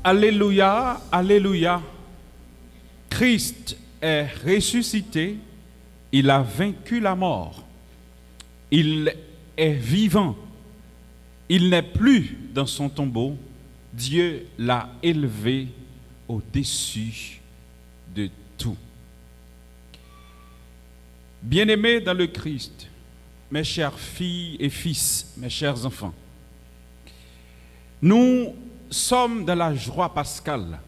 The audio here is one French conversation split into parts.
Alléluia, Alléluia. Christ est ressuscité, il a vaincu la mort. Il est vivant. Il n'est plus dans son tombeau. Dieu l'a élevé au-dessus de tout. Bien-aimés dans le Christ, mes chères filles et fils, mes chers enfants, nous sommes dans la joie pascale.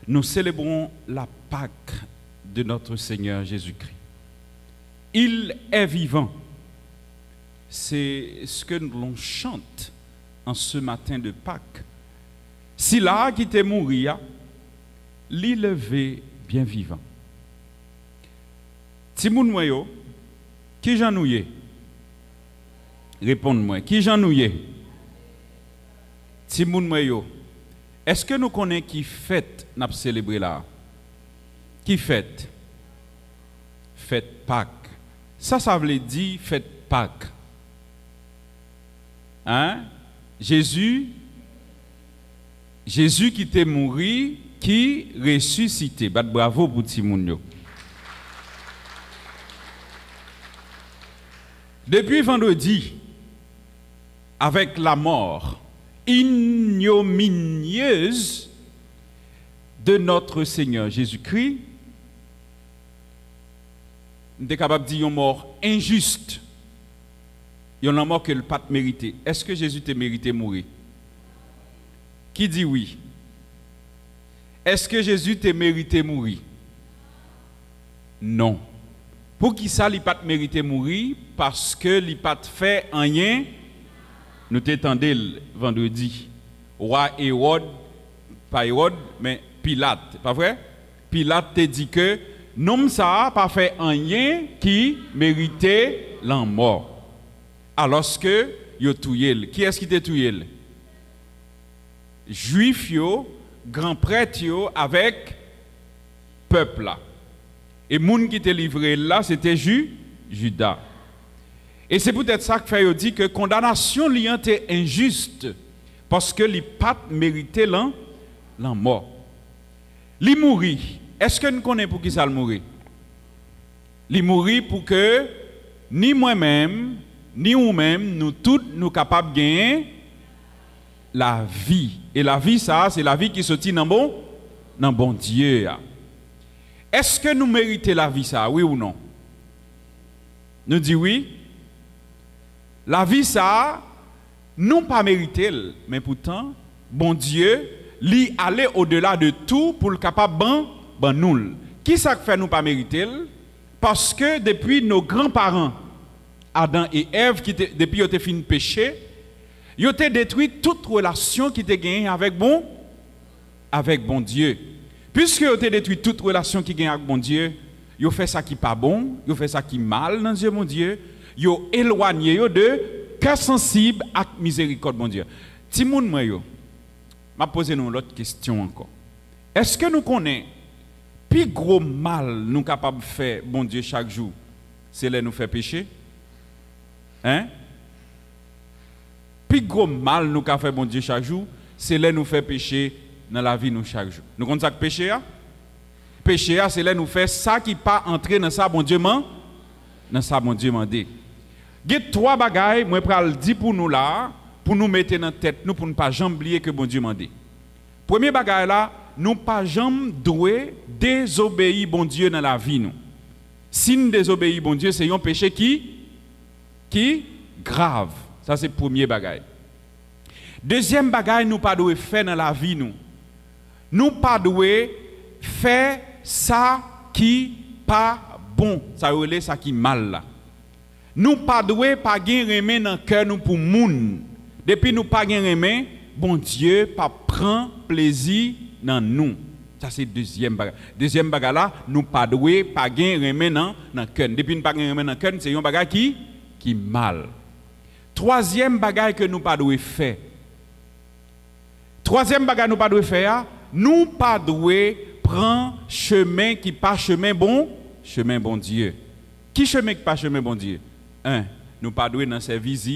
Nous célébrons la Pâque de notre Seigneur Jésus-Christ. Il est vivant. C'est ce que l'on chante en ce matin de Pâques. Si là qui était mourir, l'élevé bien vivant. Timoun Moyo, qui j'en nouye? Répondez-moi, qui j'en nouye? Timoun Moyo, est-ce que nous connaissons qui fête n'a célébré là? Qui fête? Fête Pâques. Ça veut dire fête Pâques. Hein? Jésus qui était mort, qui ressuscité. Bravo pour Timoun. Depuis vendredi, avec la mort ignominieuse de notre Seigneur Jésus-Christ, nous sommes capables de dire une mort injuste. Il y a une mort que le pas mérité. Est-ce que Jésus t'a mérité mourir? Qui dit oui? Est-ce que Jésus t'a mérité mourir? Non. Pour qui ça, il pas mérité mourir? Parce que il pas fait rien. Nous t'étendons vendredi. Roi Hérode, pas Hérode, mais Pilate. Pas vrai? Pilate t'a dit que non, ça n'a pas fait rien qui méritait la mort. Alors que yo touye. Qui est-ce qui t'a touye? Juif yo, grand prêtre yo avec peuple là. Et moun qui t'a livré là, c'était Judas. Et c'est peut-être ça que fait dit que condamnation li était injuste parce que li pas mérité la mort. Li mouri. Est-ce que nous connaissons pour qui ça le mourir? Li mouri pour que ni moi-même ni nous-mêmes, nous tous, nous capables de gagner la vie. Et la vie, ça, c'est la vie qui sortit dans bon Dieu. Est-ce que nous méritons la vie, ça, oui ou non? Nous disons oui. La vie, ça, nous pas mérité, mais pourtant, bon Dieu, lui aller au-delà de tout pour le capable de nous. Qui ça fait nous pas mériter? Parce que depuis nos grands-parents, Adam et Ève, depuis qu'ils ont fini de pécher, ils ont détruit toute relation qui était gagnée avec bon Dieu. Puisque ils ont détruit toute relation qui gagne avec bon Dieu, ils ont fait ça qui n'est pas bon, ils ont fait ça qui est mal dans Dieu, mon Dieu. Ils ont éloigné de cœur sensible à miséricorde, mon Dieu. Timoun, moi, m'a posé une autre question encore. Est-ce que nous connaissons plus gros mal nous capables de faire, bon Dieu, chaque jour, c'est là nous faire pécher? Hein? Plus gros mal nous qu'a fait bon Dieu chaque jour, c'est là nous faire pécher dans la vie nous chaque jour. Nous connaissons ça que péché a? Péché a, c'est là nous faire ça qui pas entrer dans ça bon Dieu dans ça bon Dieu mandé. Il y a trois bagailles moi pral dire pour nous là, pour nous mettre dans tête nous pour ne pas jamais oublier que bon Dieu mandé. Premier bagaille là, nous pas jamais doué désobéir bon Dieu dans la vie nous. Si nous désobéir bon Dieu, c'est un péché qui grave. Ça c'est le premier bagaille. Deuxième bagaille nous pas doué faire dans la vie nous. Nous pas doué faire ça qui pas bon, ça relève ça qui mal là. Nous pas doué pas gain remet dans cœur nous pour moun. Depuis nous pas gain remet, bon Dieu pas prend plaisir dans nous. Ça c'est deuxième bagage. Deuxième bagage là, nous pas doué pas gain remet dans cœur. Depuis nous pas gain remet dans cœur, c'est un bagage qui mal. Troisième bagage que nous pas doué faire. Troisième bagage nous pas doué faire, nous pas doué prendre chemin qui pas chemin bon Dieu. Qui chemin qui pas chemin bon Dieu? Un, nous pas doué dans service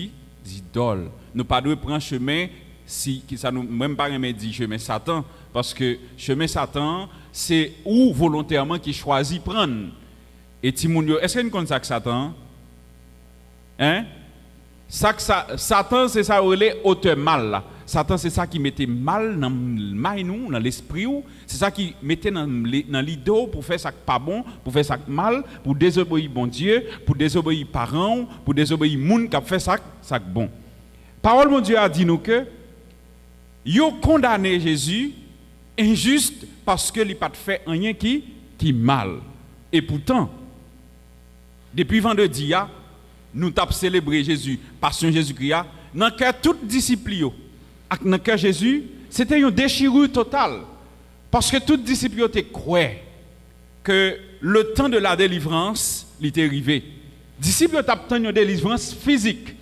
d'idoles. Nous pas doué prendre chemin si qui ça nous même pas aimer dire chemin Satan parce que chemin Satan c'est où volontairement qui choisit prendre. Et Timoun, est-ce qu'il y a une ça que Satan? Hein? Satan, c'est ça où il est auteur mal. Là. Satan, c'est ça qui mettait mal dans nous, dans l'esprit. C'est ça qui mettait dans l'idée pour faire ça pas bon, pour faire ça mal, pour désobéir bon Dieu, pour désobéir parents, pour désobéir monde qui a fait ça bon. Parole mon Dieu a dit nous que yo condamné Jésus injuste parce que il n'a pas fait rien qui mal. Et pourtant, depuis vendredi, nous avons célébré Jésus, Passion Jésus-Christ, dans le cœur de tous les disciples, dans le cœur de Jésus, c'était une déchirure totale. Parce que tous les disciples croyaient que le temps de la délivrance était arrivé. Les disciples ont obtenu une délivrance physique.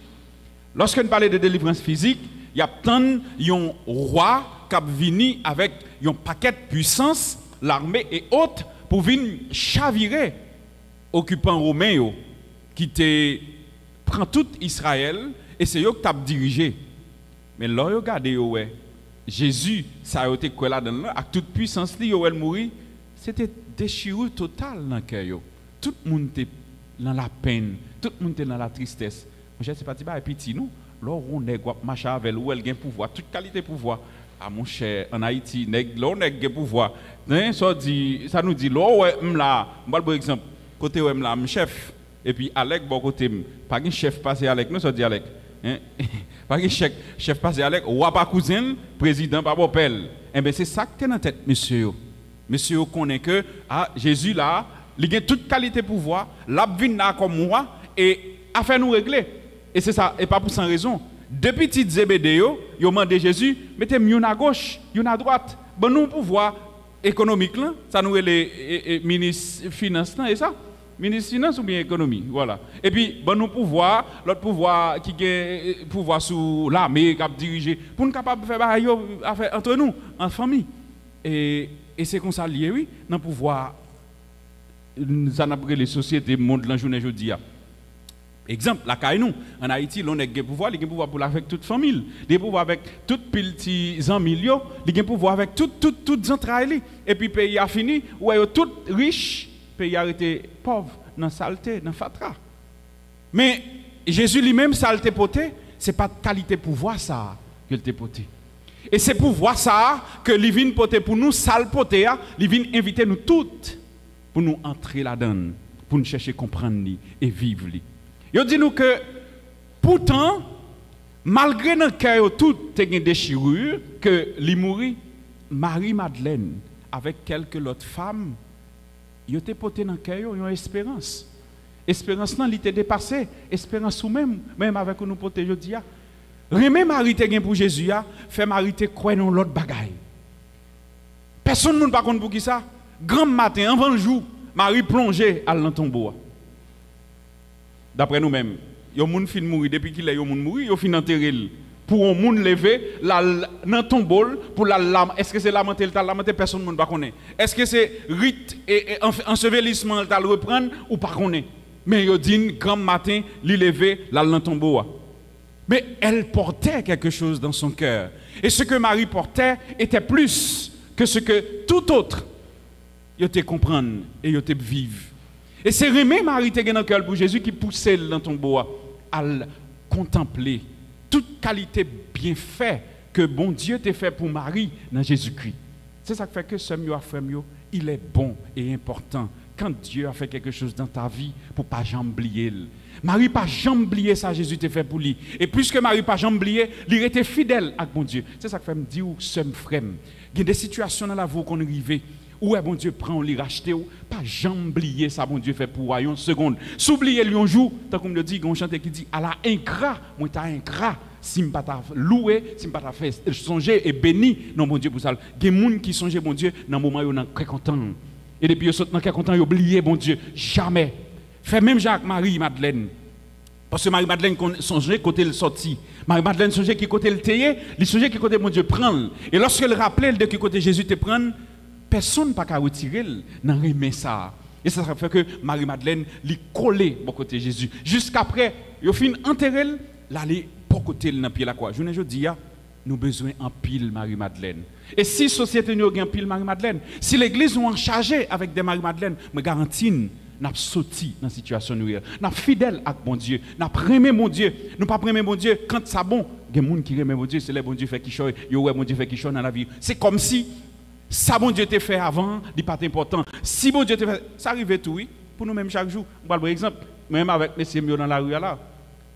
Lorsque nous parlons de délivrance physique, il y a un roi qui est venu avec un paquet de puissance, l'armée et autres, pour venir chavirer occupants romains qui prend tout Israël et c'est eux qui t'a dirigé. Mais là, regardez, Jésus, ça a été quoi là-dedans, avec toute puissance, il mourir, c'était déchirure totale dans le cœur. Tout le monde était dans la peine, tout le monde était dans la tristesse. Je ne sais pas si c'est petit, nous, là, on est marché avec où elle a pouvoir, toute qualité de pouvoir. Ah mon cher, en Haïti, là, on a pouvoir. Ça nous dit, là, par exemple, côté où là, mon chef. Et puis Alec, bon côté, pas un chef passé avec nous, ça dit Alec. Hein? Pas un chef passé avec, roi pas cousin, président pas pelle. Eh bien c'est ça qui est dans la tête, monsieur. Monsieur connaît que Jésus là, il a toute qualité de pouvoir, l'a vient là comme moi et a fait nous régler. Et c'est ça, et pas pour sans raison. Depuis petit Zébédée, ils ont demandé Jésus, mettez mieux à gauche, mieux à droite. Bon nous pouvoir économique là, ça nous est les ministres finances et ça. Ministre finance ou bien économie, voilà. Et puis, bon, nous pouvoir, l'autre pouvoir qui est pouvoir sous l'armée, qui a dirigé, pour nous capables de faire affaire entre nous, en famille. Et c'est comme ça lié, oui, dans le pouvoir, ça n'a pas les sociétés, le monde, la journée aujourd'hui. Exemple, la caille nous, en Haïti, l'on a le pouvoir, il a le pouvoir pour avec toute famille, il a le pouvoir avec tout petits amis, il a le pouvoir avec toutes entrailles. Et puis, le pays a fini, où est tout riche. Pays a été pauvre, dans saleté, dans fatra. Mais Jésus lui-même, saleté poté, ce n'est pas de qualité pouvoir ça qu'il te poté. Et c'est pouvoir ça que il vient poté pour nous, sale poté, il vient inviter nous toutes pour nous entrer là-dedans, pour nous chercher à comprendre et vivre. Il dit nous que pourtant, malgré notre cœur tout une déchirure, que il mourit, Marie-Madeleine, avec quelques autres femmes, il était porté dans le cœur, il y a une espérance. Espérance, non, il était dépassé. Espérance ou même avec nous porter aujourd'hui. Remé Marie te gen pour Jésus, fait Marie te croire dans l'autre bagaille. Personne ne pas contre pour qui ça. Grand matin, avant le jour, Marie plongée à dans tombeau. D'après nous-mêmes, il y a des gens qui mourir depuis qu'il est mourir, il y a fin enterrer. Pour un monde lever dans ton bol pour la lame. Est-ce que c'est lamenter personne ne connaît. Est-ce que c'est rite et ensevelissement le reprendre ou pas connaît. Mais il dit grand matin, il lever dans ton tombeau. Mais elle portait quelque chose dans son cœur. Et ce que Marie portait était plus que ce que tout autre il te comprendre et il te vivre. Et c'est Rémé Marie te dans le cœur pour Jésus qui poussait dans ton bois à contempler toute qualité bien fait que bon Dieu t'a fait pour Marie dans Jésus-Christ. C'est ça qui fait que ce mieux à frère mieux, il est bon et important quand Dieu a fait quelque chose dans ta vie pour pas jamais oublier. Marie pas jamais oublier ça Jésus t'a fait pour lui. Et puisque Marie pas jamais oublier, il était fidèle à bon Dieu. C'est ça qui fait me dire ce frère. Il y a des situations dans la vie qu'on arrive où bon Dieu prend, les racheter, pas jamais oublier ça, bon Dieu fait pour une seconde. S'oublier un jour, tant qu'on me dit, on chante qui dit, à la ingrat, moi t'as ingrat, si je pas loué, si je pas fait songer et béni, non bon Dieu pour ça. Il y a des gens qui songent bon Dieu, dans le moment où ils sont très contents. Et depuis ils sont très contents, ils oublient bon Dieu, jamais. Fait même Jacques, Marie, Madeleine. Parce que Marie-Madeleine songeait côté le sorti. Marie-Madeleine songeait qui côté le taillé, il songeait qui côté mon Dieu prend. Et lorsque elle rappelait de qui côté Jésus te prend, personne n'a pas qu'à retirer dans remet ça. Et ça fait que Marie-Madeleine lui collait au côté Jésus. Jusqu'après, il a fini enterrer, l'aller pour côté dans pied la croix. Je dis, nous avons besoin en pile Marie-Madeleine. Et si la société nous a en pile Marie-Madeleine, si l'église nous en chargé avec des Marie-Madeleine, je garantis, nous sommes sortis dans la situation nous. Nous sommes fidèles avec mon Dieu. Nous sommes mon Dieu. Nous ne pas mon Dieu quand ça bon. Il y a des gens qui aiment mon Dieu, c'est le bon Dieu fait qui choye. Mon Dieu fait qui choye dans la vie. C'est comme si ça bon Dieu t'a fait avant, il n'est pas important. Si bon Dieu t'a fait, ça arrive tout, oui. Pour nous-mêmes chaque jour. Par exemple, même avec les messieurs dans la rue là.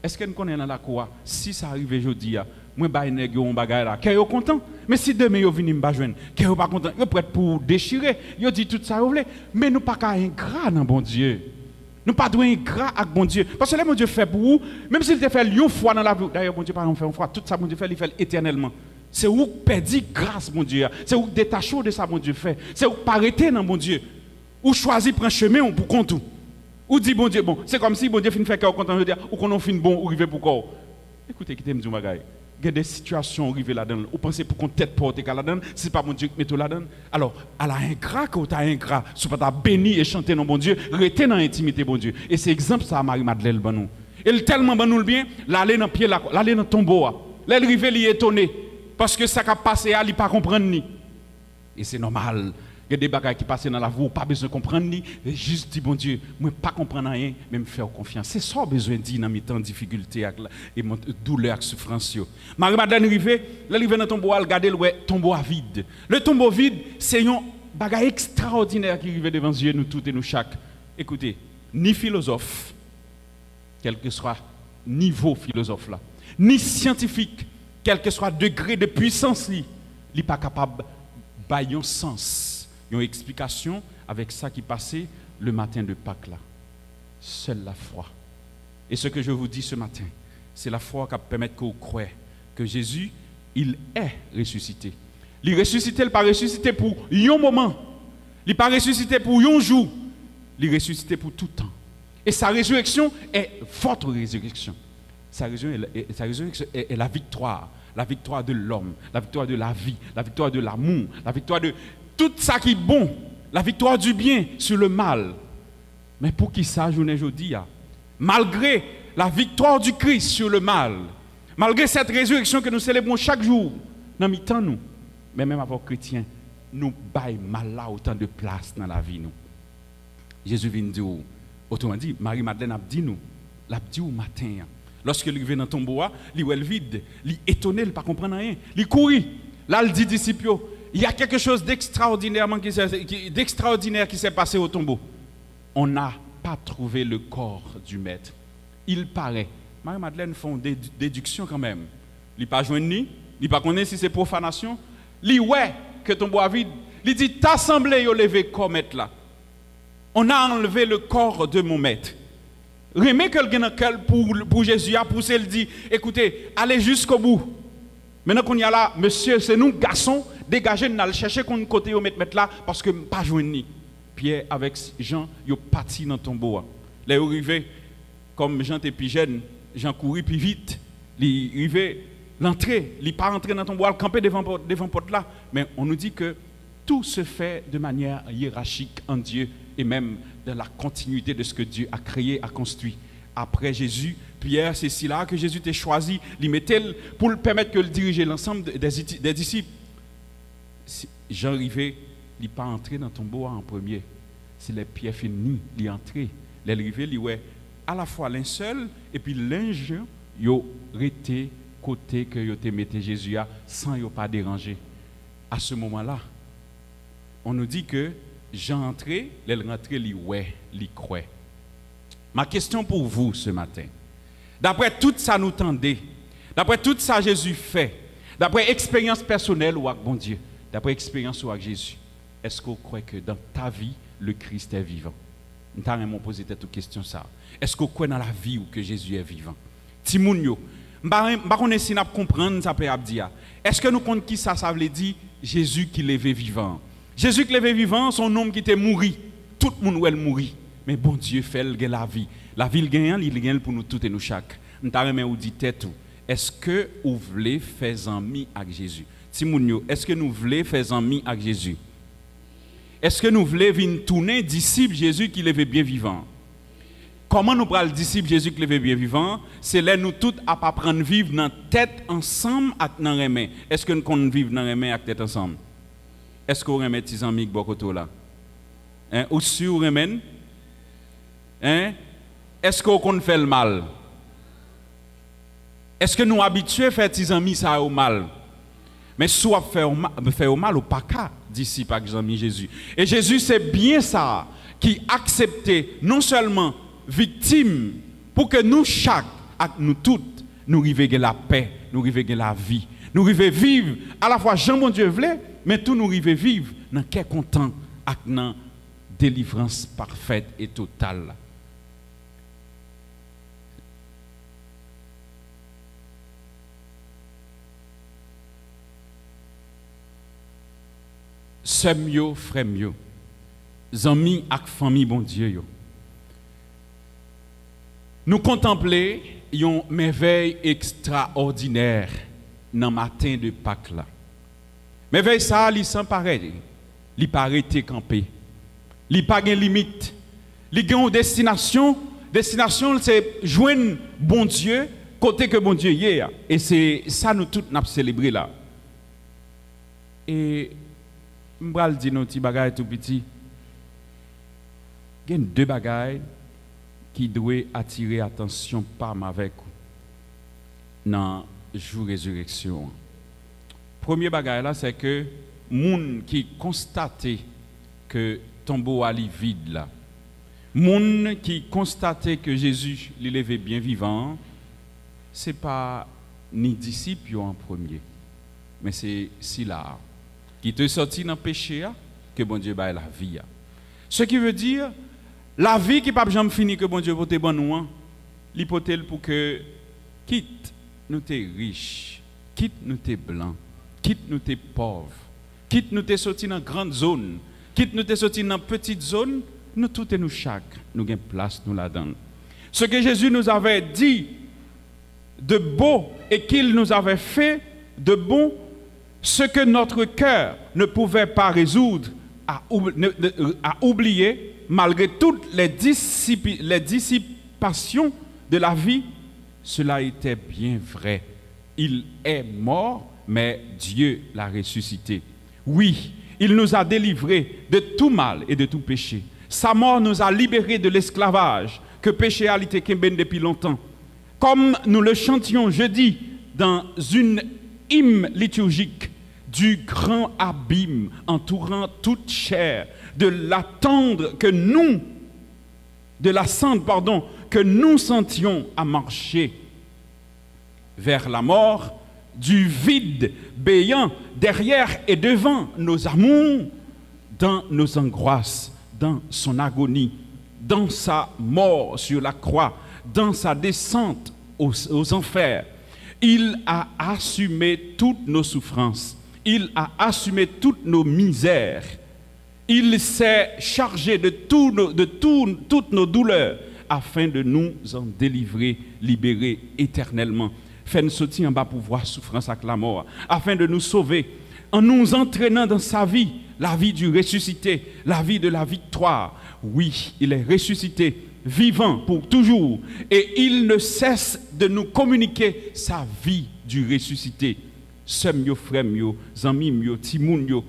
Est-ce que nous connaissons dans la cour? Si ça arrive aujourd'hui, moi, je vais un bagage là. Qu'est-ce content? Mais si demain, vous venez me joindre, qu'est-ce pas content? Vous prêt pour déchirer. Vous dit tout ça, vous voulez. Mais nous pas ingrat dans bon Dieu. Nous pas ingrat avec bon Dieu. Parce que là, mon Dieu fait pour vous, même s'il te fait une fois dans la vie. D'ailleurs, bon Dieu, pas fait une fois. Tout ça, mon Dieu fait, il fait éternellement. C'est où perdre grâce, mon Dieu. C'est où détacher de ça, mon Dieu fait. C'est où pas arrêter dans mon Dieu. Ou choisir prendre chemin pour compte. Ou dit bon Dieu, bon, c'est comme si bon Dieu fin fait qu'on content de dire ou qu'on fin bon ou river pour quoi. Écoutez, qui t'aime dire bagaille. Il y a des situations arrivées là-dedans. Ou pensez pour qu'on tête porte là-dedans, c'est pas mon Dieu qui met tout là-dedans. Alors, à la ingrat que tu as ingrat, si tu as béni et chanté dans bon Dieu, rester dans l'intimité bon Dieu. Et c'est exemple ça Marie-Madeleine ben nous. Elle tellement ben nous le bien, l'aller dans pied là, l'aller dans tombeau. Là elle rive li étonné parce que ça qui a passé à il pas comprendre ni. Et c'est normal. Il y a des bagages qui passent dans la vie, pas besoin de comprendre ni, juste dire bon Dieu, moi pas comprendre rien, mais me faire confiance. C'est ça besoin de dire dans mes temps de difficulté et mon douleur et souffrance. Marie-Madeleine arrive dans le tombeau, elle regarde le tombeau vide. Le tombeau vide, c'est un bagage extraordinaire qui arrive devant Dieu, nous tous et nous chaque. Écoutez, ni philosophe, quel que soit niveau philosophe là, ni scientifique, quel que soit degré de puissance, il n'est pas capable de un sens. Une explication avec ça qui passait le matin de Pâques là. Seule la foi. Et ce que je vous dis ce matin, c'est la foi qui permet que vous croyez que Jésus, il est ressuscité. Il est ressuscité, il n'est pas ressuscité pour un moment. Il n'est pas ressuscité pour un jour. Il est ressuscité pour tout temps. Et sa résurrection est votre résurrection. Sa résurrection est la victoire. La victoire de l'homme, la victoire de la vie, la victoire de l'amour, la victoire de tout ça qui est bon, la victoire du bien sur le mal. Mais pour qui ça, journée aujourd'hui, malgré la victoire du Christ sur le mal, malgré cette résurrection que nous célébrons chaque jour, dans le temps nous, mais même avant chrétiens, nous baillons mal là autant de place dans la vie nous. Jésus vient dire, autrement dit, Marie-Madeleine a dit nous, l'a dit au matin, lorsqu'il vient dans ton bois, il est vide, il est étonné, il ne comprend pas rien, il courit, là il dit disciples, il y a quelque chose d'extraordinaire qui s'est passé au tombeau. On n'a pas trouvé le corps du maître. Il paraît. Marie-Madeleine font des déductions quand même. Il n'a pas joint ni, il n'a pas connaît si c'est profanation. Il ouais que tombeau a vide. Il dit, t'as semblé au lever corps maître là. On a enlevé le corps de mon maître. Remets quelqu'un pour Jésus a poussé, il dit, écoutez, allez jusqu'au bout. Maintenant qu'on y a là, monsieur, c'est nous, garçons, dégagez, nous allons chercher qu'on côté au mettre là, parce que pas joindre ni. Pierre avec Jean, ils sont partis dans le tombeau. Là, ils sont arrivés, comme Jean était plus jeune, Jean courait plus vite. Il est arrivé, l'entrée, il n'est pas entré dans le tombeau, il campé devant porte là. Mais on nous dit que tout se fait de manière hiérarchique en Dieu et même dans la continuité de ce que Dieu a créé, a construit. Après Jésus, Pierre, c'est là que Jésus t'a choisi, il mettait pour le permettre que le diriger l'ensemble des disciples. Jean arrivé, il n'est pas entré dans ton tombeau en premier. C'est les pierres finies, il est entré. Il est arrivé, il est à la fois l'un seul et puis l'ange, il a été côté que il a mis Jésus sans il pas déranger. À ce moment-là, on nous dit que Jean entré, il est rentré, il croit. Ma question pour vous ce matin, d'après tout ça nous tendez, d'après tout ça Jésus fait, d'après expérience personnelle ou avec bon Dieu, d'après expérience ou avec Jésus, est-ce que vous croyez que dans ta vie, le Christ est vivant? Nous t'avons posé cette question ça. Est-ce que vous croyez dans la vie où que Jésus est vivant? Timounio, je ne sais pas comprendre ça peut dire. Est-ce que nous comptons qui ça veut dire Jésus qui l'est vivant? Jésus qui l'est vivant, son homme qui était mouru. Tout le monde est mouru. Mais bon Dieu fait la vie. La vie, il gagne pour nous tous et nous chaque. Nous t'avons dit tête. Est-ce que vous voulez faire amis avec Jésus? Timounio, est-ce que nous voulons faire amis avec Jésus? Est-ce que nous voulons venir tourner disciple Jésus qui l'est bien vivant? comment nous prenons le disciple Jésus qui levé bien vivant, c'est là nous tous à pas prendre vivre dans tête ensemble avec dans remè. Est-ce que nous comptons vivre dans remè avec tête ensemble? Est-ce qu'on remet tes amis beaucoup là? Hein, ou sur remen? Hein? Est-ce qu'on fait le mal? Est-ce que nous habitués à faire tes amis ça au mal? Mais soit faire au mal ou pas qu'à d'ici par exemple Jésus. Et Jésus c'est bien ça qui acceptait non seulement victime pour que nous chaque, nous toutes, nous arrivions à la paix, nous arrivions à la vie, nous arrivions à vivre à la fois Jean bon Dieu voulait, mais tout nous arrivions à vivre dans quel content avec une délivrance parfaite et totale. Sèm yo, frèm yo, zami ak famille bon Dieu yo. Nous contempler une merveille extraordinaire dans le matin de Pâques là. Merveille ça, li sans pareil, li pas arrêté camper. Li pas gen limite. Li gen une destination c'est joindre bon Dieu côté que bon Dieu y est. Et c'est ça nous tous n'a célébré là. Et m'bral di nou ti bagay tout petit. Il y a deux bagailles qui doivent attirer attention par avec dans le jour de résurrection. Premier bagaille là c'est que moun qui constate que tombeau ali vide là. Moun qui constate que Jésus l'est levé bien vivant, c'est pas ni disciple en premier, mais c'est si là qui te sorti dans le péché que bon Dieu baille la vie. Ce qui veut dire la vie qui pas jamais fini que bon Dieu vote bon nous, l'hypothèse pour que quitte nous t'es riche, quitte nous t'es blanc, quitte nous t'es pauvre, quitte nous t'es sorti dans grande zone, quitte nous t'es sorti dans petite zone, nous tout et nous chaque nous gain place nous là-dedans. Ce que Jésus nous avait dit de beau et qu'il nous avait fait de bon, ce que notre cœur ne pouvait pas résoudre à oublier, malgré toutes les dissipations de la vie, cela était bien vrai. Il est mort, mais Dieu l'a ressuscité. Oui, il nous a délivrés de tout mal et de tout péché. Sa mort nous a libérés de l'esclavage que péché a été depuis longtemps. Comme nous le chantions jeudi dans une hymne liturgique, du grand abîme entourant toute chair, de la cendre que nous sentions à marcher vers la mort, du vide béant derrière et devant nos amours, dans nos angoisses, dans son agonie, dans sa mort sur la croix, dans sa descente aux enfers. Il a assumé toutes nos souffrances. Il a assumé toutes nos misères. Il s'est chargé de toutes nos douleurs afin de nous en délivrer, libérer éternellement. Faire nous sortir en bas pour voir souffrance avec la mort, afin de nous sauver en nous entraînant dans sa vie, la vie du ressuscité, la vie de la victoire. Oui, il est ressuscité, vivant pour toujours, et il ne cesse de nous communiquer sa vie du ressuscité. Sèm yo, frèm yo, zanmim yo, timoun yo,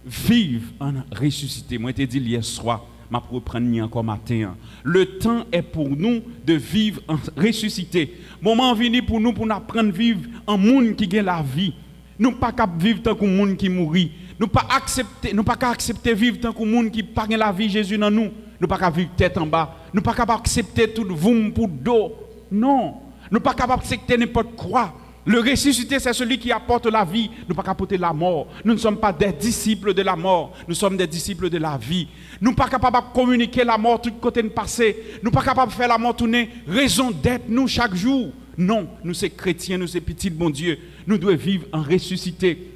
vive en ressuscité. Moi, je t'ai dit hier soir, ma reprendre encore matin. Le temps est pour nous de vivre en ressuscité. Moment venu pour nous apprendre à vivre en monde qui gagne la vie. Nous pas capable vivre tant que monde qui mourit. Nous pas accepter vivre tant que monde qui pas la vie Jésus dans nous. Nous pas capable vivre tête en bas. Nous pas capable accepter tout voum pour dos. Non, nous pas capable accepter n'importe quoi. Le ressuscité, c'est celui qui apporte la vie. Nous ne pouvons pas apporter la mort. Nous ne sommes pas des disciples de la mort. Nous sommes des disciples de la vie. Nous ne sommes pas capables de communiquer la mort tout côté de passé. Nous ne sommes pas capables de faire la mort tourner. Raison d'être nous chaque jour. Non, nous sommes chrétiens, nous sommes petits de bon Dieu. Nous devons vivre en ressuscité.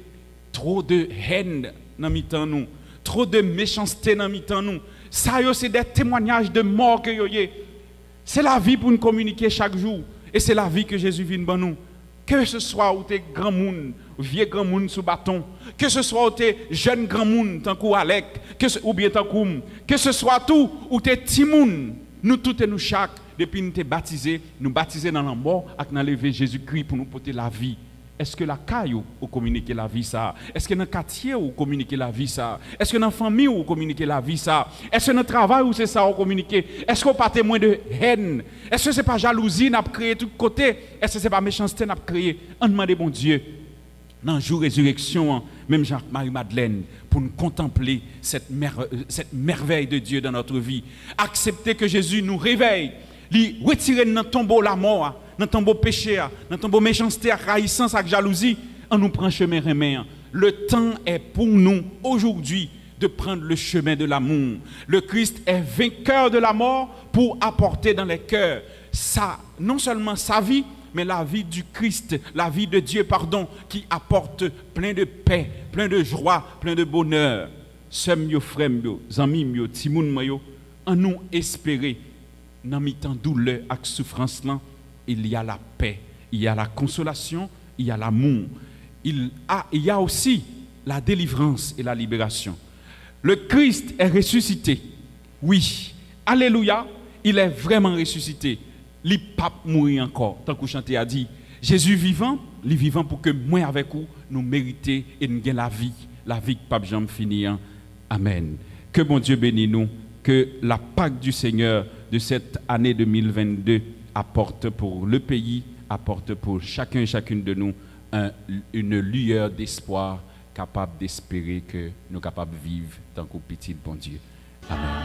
Trop de haine dans mi-temps nous. Trop de méchanceté dans mi-temps nous. Ça, c'est des témoignages de mort que yo yé. C'est la vie pour nous communiquer chaque jour. Et c'est la vie que Jésus vient de nous. Que ce soit où tu es grand monde, vieux grand monde sous bâton, que ce soit où tu es jeune grand monde, tant qu'ou Alec, ou bien tant qu'oum, que ce soit tout où tu es petit monde, nous tous et nous chaque, depuis nous sommes baptisés dans la mort et dans lever Jésus-Christ pour nous porter la vie. Est-ce que la caille ou communiquer la vie ça? Est-ce que dans le quartier ou communiquer la vie ça? Est-ce que dans la famille ou communiquer la vie ça? Est-ce que dans le travail ou c'est ça ou communiquer? Est-ce qu'on pas témoin de haine? Est-ce que c'est pas jalousie n'a créé tout côté? Est-ce que c'est pas méchanceté n'a créé? On demande bon Dieu dans le jour de résurrection, même Jean-Marie-Madeleine, pour nous contempler cette merveille de Dieu dans notre vie. Accepter que Jésus nous réveille, lui retirer dans le tombeau la mort, dans le tombeau péché, dans le tombeau méchanceté, raïssance, avec jalousie, on nous prend chemin remet. Le temps est pour nous aujourd'hui de prendre le chemin de l'amour. Le Christ est vainqueur de la mort pour apporter dans les cœurs non seulement sa vie, mais la vie du Christ, la vie de Dieu, pardon, qui apporte plein de paix, plein de joie, plein de bonheur. Sœurs, frères, amis, timoun, en nous espérer, dans mi-temps douleur et souffrance, il y a la paix, il y a la consolation, il y a l'amour. Il y a aussi la délivrance et la libération. Le Christ est ressuscité. Oui, alléluia, il est vraiment ressuscité. Il pas mourir encore. Tant que chanté a dit, Jésus vivant, il est vivant pour que moi avec vous, nous méritions et nous ayons la vie que pape jamais finir. Amen. Que bon Dieu bénisse nous, que la Pâque du Seigneur de cette année 2022 apporte pour le pays, apporte pour chacun et chacune de nous une lueur d'espoir capable d'espérer que nous sommes capables de vivre tant qu'au petit bon Dieu. Amen.